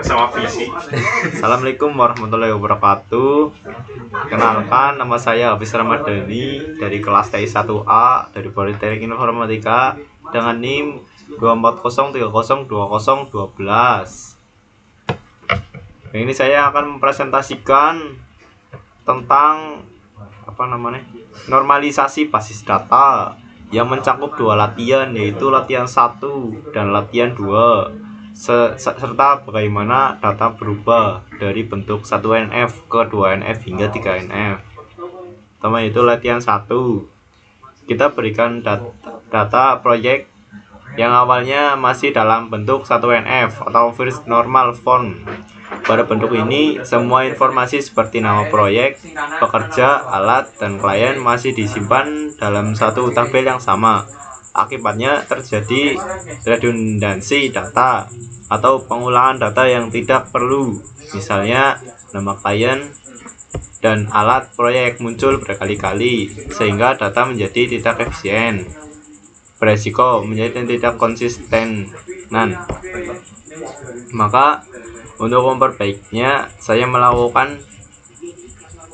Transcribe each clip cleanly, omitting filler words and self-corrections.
Sama visi. Assalamualaikum warahmatullahi wabarakatuh. Kenalkan, nama saya Hafiz Ramadhani dari kelas TI 1A dari Politeknik Informatika dengan NIM 240302012. Ini saya akan mempresentasikan tentang normalisasi basis data yang mencakup dua latihan, yaitu latihan 1 dan latihan 2, serta bagaimana data berubah dari bentuk 1NF ke 2NF hingga 3NF. Pertama itu latihan 1. Kita berikan data proyek yang awalnya masih dalam bentuk 1NF atau first normal form. Pada bentuk ini, semua informasi seperti nama proyek, pekerja, alat, dan klien masih disimpan dalam satu tabel yang sama. Akibatnya terjadi redundansi data atau pengulangan data yang tidak perlu. Misalnya, nama klien dan alat proyek muncul berkali-kali, sehingga data menjadi tidak efisien, beresiko menjadi tidak konsisten. Maka untuk memperbaikinya, saya melakukan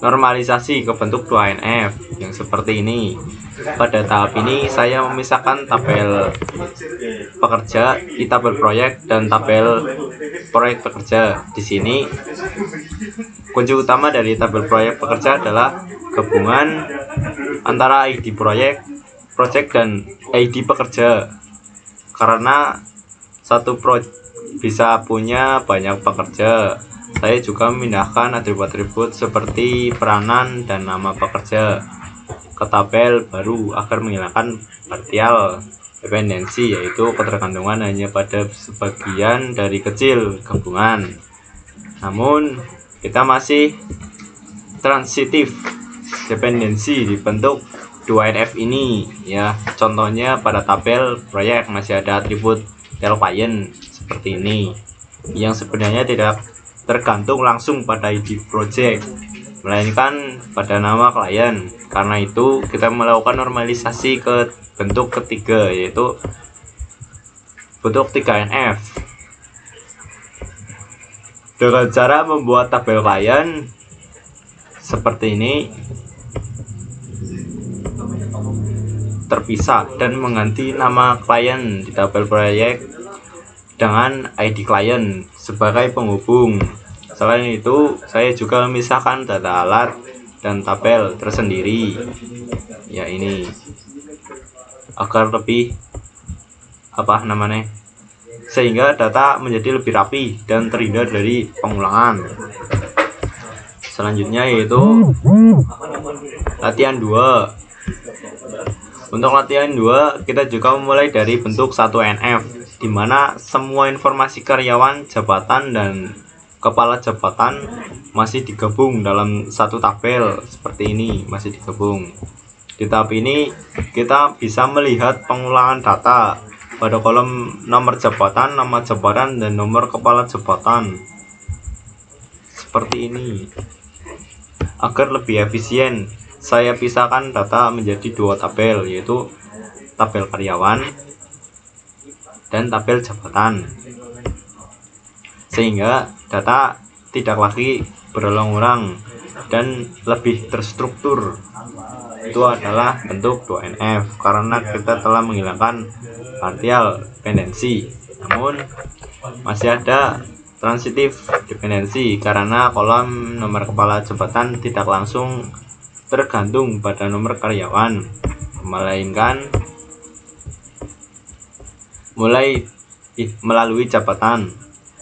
normalisasi ke bentuk 2NF yang seperti ini. Pada tahap ini, saya memisahkan tabel pekerja di tabel proyek dan tabel proyek pekerja. Di sini, kunci utama dari tabel proyek pekerja adalah gabungan antara ID proyek dan ID pekerja. Karena satu proyek bisa punya banyak pekerja, saya juga memindahkan atribut-atribut seperti peranan dan nama pekerja ke tabel baru agar menghilangkan partial dependensi, yaitu ketergantungan hanya pada sebagian dari kecil gabungan. Namun kita masih transitif dependensi di bentuk 2NF ini, ya. Contohnya pada tabel proyek masih ada atribut client seperti ini, yang sebenarnya tidak tergantung langsung pada ID project, melainkan pada nama klien. Karena itu kita melakukan normalisasi ke bentuk ketiga, yaitu bentuk 3NF dengan cara membuat tabel klien seperti ini terpisah dan mengganti nama klien di tabel proyek dengan ID klien sebagai penghubung. Selain itu, saya juga memisahkan data alat dan tabel tersendiri, ya ini, agar lebih sehingga data menjadi lebih rapi dan terhindar dari pengulangan. Selanjutnya yaitu latihan 2. Untuk latihan 2, kita juga memulai dari bentuk 1NF, di mana semua informasi karyawan, jabatan, dan kepala jabatan masih digabung dalam satu tabel seperti ini, masih digabung. Di tahap ini kita bisa melihat pengulangan data pada kolom nomor jabatan, nama jabatan, dan nomor kepala jabatan seperti ini. Agar lebih efisien, saya pisahkan data menjadi dua tabel, yaitu tabel karyawan dan tabel jabatan, sehingga data tidak lagi berulang-ulang dan lebih terstruktur. Itu adalah bentuk 2NF karena kita telah menghilangkan partial dependensi. Namun masih ada transitif dependensi karena kolom nomor kepala jabatan tidak langsung tergantung pada nomor karyawan, melainkan melalui jabatan.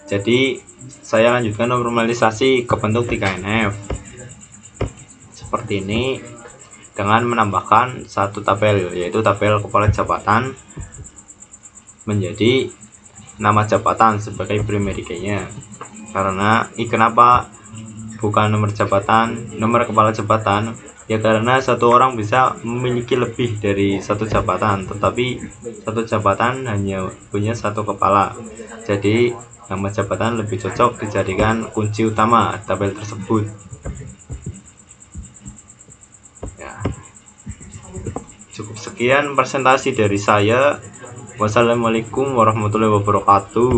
Jadi saya lanjutkan normalisasi ke bentuk 3NF seperti ini dengan menambahkan satu tabel, yaitu tabel kepala jabatan menjadi nama jabatan sebagai primary key-nya. Karena kenapa bukan nomor jabatan, nomor kepala jabatan? Ya karena satu orang bisa memiliki lebih dari satu jabatan, tetapi satu jabatan hanya punya satu kepala. Jadi nama jabatan lebih cocok dijadikan kunci utama tabel tersebut. Ya. Cukup sekian presentasi dari saya. Wassalamualaikum warahmatullahi wabarakatuh.